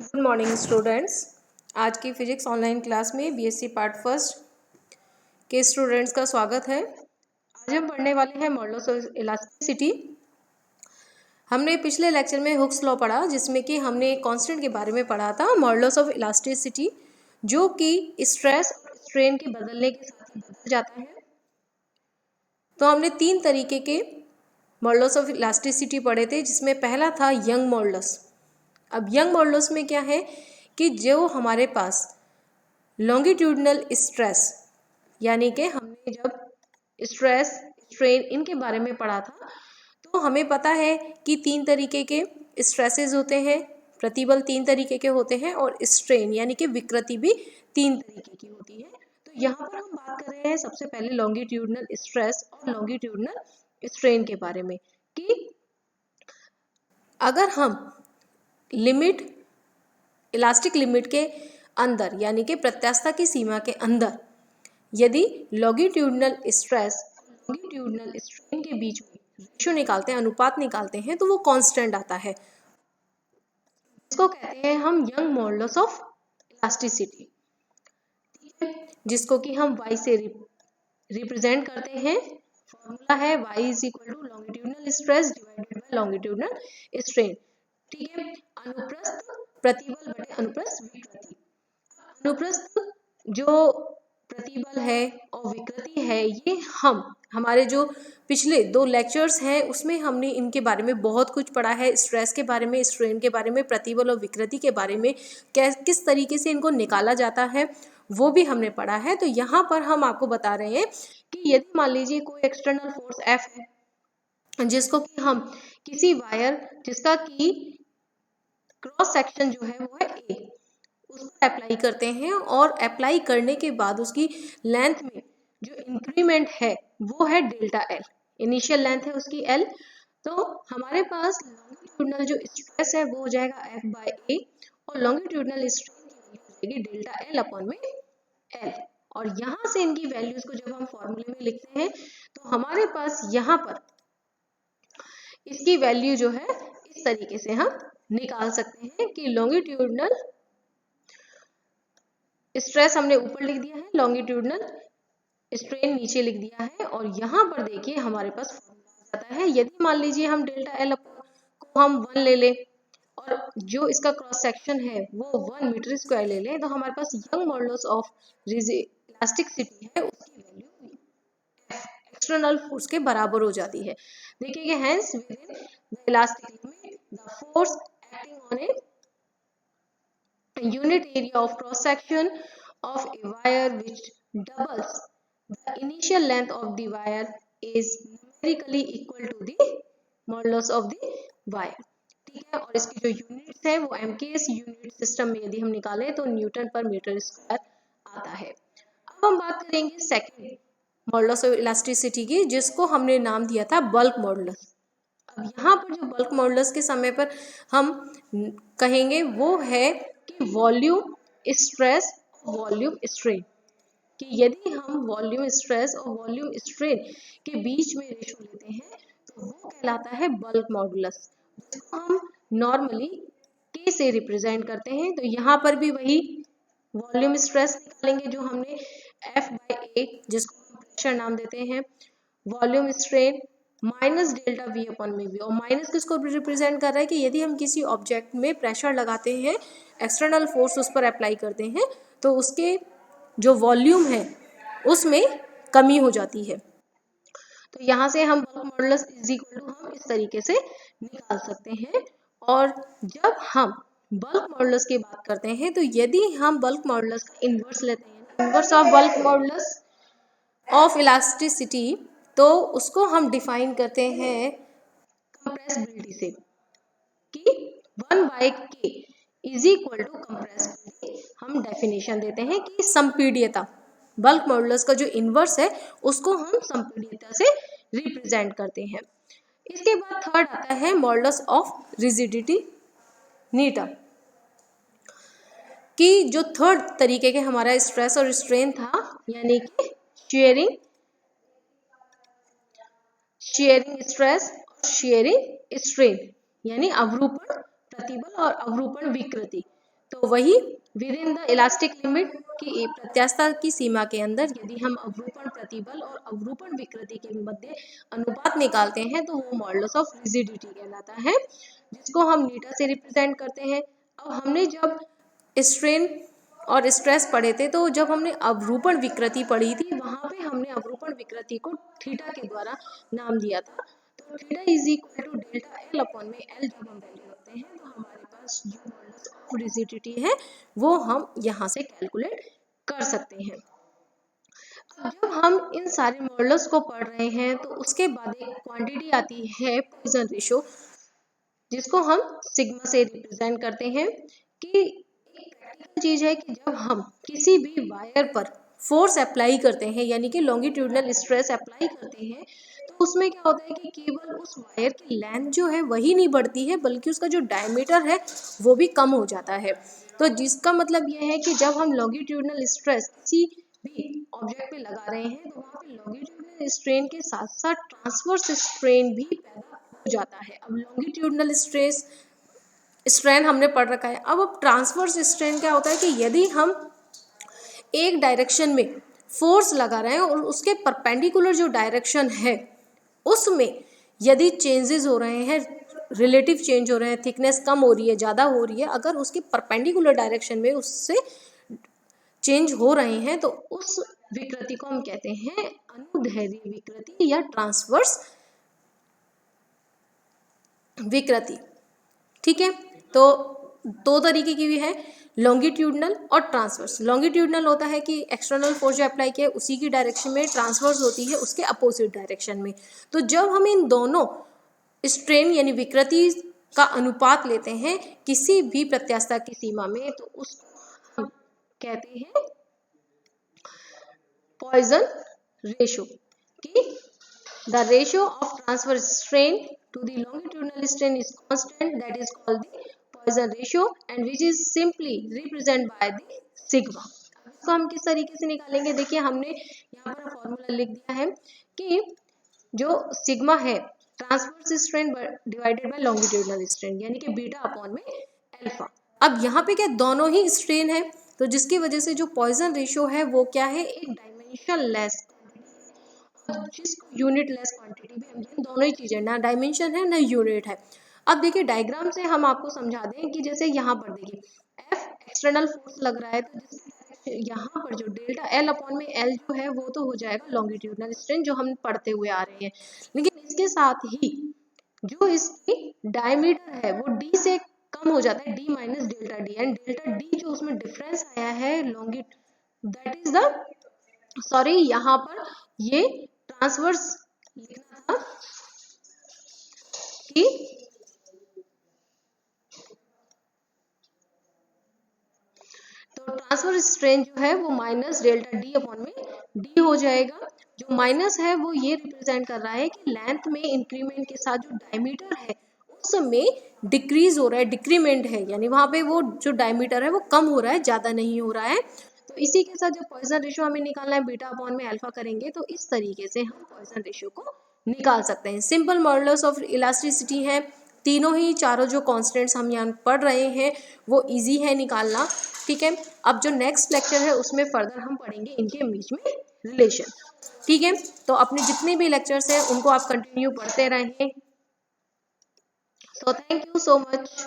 Good morning students. आज की physics online class में बीएससी पार्ट फर्स्ट के स्टूडेंट्स का स्वागत है। आज हम पढ़ने वाले हैं मॉडल्स ऑफ इलास्टिसिटी। हमने पिछले लेक्चर में हुक्स लॉ पढ़ा, जिसमें कि हमने एक कांस्टेंट के बारे में पढ़ा था, मॉडल्स ऑफ इलास्टिसिटी, जो कि स्ट्रेस और स्ट्रेन के बदलने के साथ ही बदल जाता है। तो हमने 3 तरीके के मॉडल्स ऑफ इलास्टिसिटी पढ़े थे, जिसमें पहला था यंग मॉडल्स। अब यंग मॉडल्स में क्या है कि जो हमारे पास लॉन्गिट्यूडनल स्ट्रेस, यानी कि हमने जब स्ट्रेस स्ट्रेन इनके बारे में पढ़ा था, तो हमें पता है कि 3 तरीके के स्ट्रेसेस होते हैं, प्रतिबल 3 तरीके के होते हैं, और स्ट्रेन यानी कि विकृति भी 3 तरीके की होती है। तो यहाँ पर हम बात कर रहे हैं सबसे पहले लॉन्गिट्यूडनल स्ट्रेस और लॉन्गिट्यूडनल स्ट्रेन के बारे में, कि अगर हम लिमिट, इलास्टिक लिमिट के अंदर, यानी कि प्रत्यास्थता की सीमा के अंदर, यदि लॉन्गिट्यूडनल स्ट्रेस और लॉन्गिट्यूडनल स्ट्रेन के बीच में रेशियो निकालते हैं, अनुपात निकालते हैं, तो वो कांस्टेंट आता है। इसको कहते हैं हम यंग मॉडल्स ऑफ इलास्टिसिटी, जिसको कि हम y से रिप्रेजेंट करते हैं। फॉर्मूला है y is equal to longitudinal stress divided by longitudinal strain. ठीक है, अनुप्रस्थ प्रतिबल बटे अनुप्रस्थ विकृति। अनुप्रस्थ जो प्रतिबल है और विकृति है, ये हमारे जो पिछले 2 लेक्चर्स हैं उसमें हमने इनके बारे में बहुत कुछ पढ़ा है। स्ट्रेस के बारे में, स्ट्रेन के बारे में, प्रतिबल और विकृति के बारे में, किस तरीके से इनको निकाला जाता है, वो भी हमने पढ़ा है। तो यहाँ पर हम आपको बता रहे हैं कि यदि मान लीजिए कोई एक्सटर्नल फोर्स F है, जिसको कि हम किसी वायर जिसका कि क्रॉस सेक्शन जो है वो है A, उस पर अप्लाई करते हैं, और अप्लाई करने के बाद उसकी लेंथ में जो इंक्रीमेंट है वो है डेल्टा L। इनिशियल लेंथ है उसकी L, तो हमारे पास लॉन्गिट्यूडनल जो स्ट्रेस है वो हो जाएगा F बाय A, और लॉन्गिट्यूडनल स्ट्रेन की वैल्यू हो जाएगी डेल्टा L अपॉन में L। और यहाँ से इनकी वैल्यूज को जब हम फॉर्मूले में लिखते हैं, तो हमारे पास यहाँ पर इसकी वैल्यू जो है इस तरीके से हम निकाल सकते हैं कि लॉन्गिट्यूडनल स्ट्रेस हमने ऊपर लिख दिया है, लॉन्गिट्यूडनल स्ट्रेन नीचे लिख दिया है, और यहाँ पर देखिए हमारे पास फॉर्मूला आता है। यदि मान लीजिए हम डेल्टा L को हम 1 ले लें, और जो इसका क्रॉस सेक्शन है वो 1 मीटर स्क्वायर ले लें, तो हमारे पास यंग मॉडल्स ऑफ इलास्टिसिटी है, उसकी वैल्यू एक्सटर्नल फोर्स के बराबर हो जाती है। देखिए, hence within the elastic limit the force acting on A unit area of cross section of a wire which doubles the initial length of the wire is numerically equal to the modulus of the wire। ठीक है, और इसकी जो units है वो MKS unit system में यदि हम निकालें तो न्यूटन पर मीटर स्क्वायर आता है। अब हम बात करेंगे सेकेंड मॉडुलस ऑफ इलास्टिसिटी की, जिसको हमने नाम दिया था बल्क मॉडुलस। अब यहाँ पर जो बल्क मॉडुलस के समय पर हम कहेंगे वो है कि वॉल्यूम स्ट्रेस, वॉल्यूम स्ट्रेन, कि यदि हम वॉल्यूम स्ट्रेस और वॉल्यूम स्ट्रेन के बीच में रेशो लेते हैं तो वो कहलाता है बल्क मॉडुलस, जिसको हम नॉर्मली K से रिप्रेजेंट करते हैं। तो यहाँ पर भी वही वॉल्यूम स्ट्रेस निकालेंगे जो हमने F बाय A, जिसको हम प्रेशर नाम देते हैं, volume strain minus delta V upon में V। और माइनस किसको रिप्रेजेंट कर रहा है कि यदि हम किसी ऑब्जेक्ट में प्रेशर लगाते हैं, एक्सटर्नल फोर्स उस पर अप्लाई करते हैं, तो उसके जो वॉल्यूम है उसमें कमी हो जाती है। तो यहाँ से हम bulk modulus is equal to हम इस तरीके से निकाल सकते हैं। और जब हम बल्क मॉडुलस की बात करते हैं, तो यदि हम बल्क मॉडुलस का इन्वर्स लेते हैं, inverse of bulk modulus of elasticity, तो उसको हम डिफाइन करते हैं कंप्रेसिबिलिटी से, कि 1 by K is equal to compressibility. हम डेफिनेशन देते हैं कि संपीड्यता, बल्क मॉडुलस का जो इन्वर्स है उसको हम संपीड्यता से रिप्रेजेंट करते हैं। इसके बाद थर्ड आता है मॉडुलस ऑफ रिजिडिटी, नीटा, कि जो थर्ड तरीके के हमारा स्ट्रेस और स्ट्रेन था, यानी कि शेयरिंग स्ट्रेस और शेयरिंग स्ट्रेन, यानी अवरूपण प्रतिबल और अवरूपण विकृति। तो वही with in the elastic limit की प्रत्यास्थता की सीमा के अंदर यदि हम अवरूपण प्रतिबल और अवरूपण विकृति के मध्य अनुपात निकालते हैं तो वो मॉडुलस ऑफ रिजिडिटी कहलाता है, जिसको हम नीटा से रिप्रेजेंट करते हैं। अब हमने जब स्ट्रेन और स्ट्रेस पढ़े थे तो जब हमने अवरूपण विकृति पढ़ी थी वहां पे हमने अवरूपण विकृति को थीटा के द्वारा नाम दिया था। तो theta is equal to delta L upon में एल जब हम वैल्यू रखते हैं तो हमारे पास जो मॉडुलस ऑफ रिजिडिटी है वो हम यहाँ से कैलकुलेट कर सकते हैं। अब जब हम इन सारे मॉडुलस को पढ़ रहे हैं तो उसके बाद एक क्वांटिटी आती है पॉइजन रेशो, जिसको हम सिग्मा से रिप्रेजेंट करते हैं। कि एक प्रैक्टिकल चीज है कि जब हम किसी भी वायर पर फोर्स अप्लाई करते हैं यानी कि लॉन्गिट्यूडनल स्ट्रेस अप्लाई करते हैं तो उसमें क्या होता है कि केवल उस वायर की लेंथ जो है वही नहीं बढ़ती है बल्कि उसका जो डायमीटर है वो भी कम हो जाता है। तो जिसका मतलब यह है कि जब हम लॉन्गिट्यूडनल स्ट्रेस किसी भी ऑब्जेक्ट पे लगा रहे हैं तो वहाँ पे लॉन्गिट्यूडनल स्ट्रेन के साथ साथ ट्रांसवर्स स्ट्रेन भी पैदा हो जाता है। अब लॉन्गिट्यूडनल स्ट्रेन हमने पढ़ रखा है। अब ट्रांसवर्स स्ट्रेन क्या होता है कि यदि हम एक डायरेक्शन में फोर्स लगा रहे हैं और उसके परपेंडिकुलर जो डायरेक्शन है उसमें यदि चेंजेस हो रहे हैं, रिलेटिव चेंज हो रहे हैं, थिकनेस कम हो रही है, ज़्यादा हो रही है, अगर उसके परपेंडिकुलर डायरेक्शन में उससे चेंज हो रहे हैं तो उस विकृति को हम कहते हैं अनुदैर्ध्य विकृति या ट्रांसवर्स विकृति। ठीक है, तो दो तरीके की भी है, लॉन्गिट्यूडनल और ट्रांसवर्स। लॉन्गिट्यूडनल होता है कि एक्सटर्नल फोर्स जो अप्लाई किया उसी की डायरेक्शन में, ट्रांसवर्स होती है उसके अपोजिट डायरेक्शन में। तो जब हम इन दोनों स्ट्रेन यानी विकृति का अनुपात लेते हैं किसी भी प्रत्यास्थता की सीमा में तो उसको हम कहते हैं पॉइजन रेशो। कि the ratio of transverse strain to the longitudinal strain is constant, that is called the Poisson ratio and which is simply represented by the sigma। इसको हम किस तरीके से निकालेंगे, देखिए हमने यहाँ पर फॉर्मूला लिख दिया है कि जो सिग्मा है transverse strain divided by longitudinal strain यानी कि बीटा अपॉन में अल्फा। अब यहाँ पे क्या दोनों ही स्ट्रेन है तो जिसकी वजह से जो पॉइजन रेशियो है वो क्या है, एक डायमेंशन लेस जिसको यूनिट लेस क्वांटिटी भी हम दोनों ही चीजें, ना डायमेंशन है ना यूनिट है। अब देखिए डायग्राम से हम आपको समझा दें कि जैसे यहाँ पर देखिए F एक्सटर्नल फोर्स लग रहा है तो यहाँ पर जो डेल्टा एल अपॉन में एल जो है वो तो हो जाएगा लॉन्गिट्यूडनल स्ट्रेन जो हम पढ़ते हुए आ रहे हैं, लेकिन इसके साथ ही जो इसकी डायमीटर है वो डी से कम हो जाता है, D minus delta D, and delta D जो उसमें डिफरेंस आया है दैट इज द सॉरी यहाँ पर ये ट्रांसवर्स लिखना था कि तो ट्रांसवर्स स्ट्रेन जो है वो माइनस डेल्टा डी अपॉन में डी हो जाएगा। जो माइनस है वो ये रिप्रेजेंट कर रहा है कि लेंथ में इंक्रीमेंट के साथ जो डायमीटर है उसमें डिक्रीज हो रहा है, डिक्रीमेंट है, यानी वहां पे वो जो डायमीटर है वो कम हो रहा है, ज्यादा नहीं हो रहा है। तो इसी के साथ जो पॉइजन रेशियो हमें निकालना है बीटा अपॉन में अल्फा करेंगे तो इस तरीके से हम पॉइजन रेशियो को निकाल सकते हैं। सिंपल मॉडुलस ऑफ इलास्टिसिटी है, तीनों ही चारों जो कॉन्स्टेंट्स हम यहाँ पढ़ रहे हैं वो इजी है निकालना। ठीक है, अब जो नेक्स्ट लेक्चर है उसमें फर्दर हम पढ़ेंगे इनके बीच में रिलेशन। ठीक है, तो अपने जितने भी लेक्चर्स हैं उनको आप कंटिन्यू पढ़ते रहें। So thank you so much.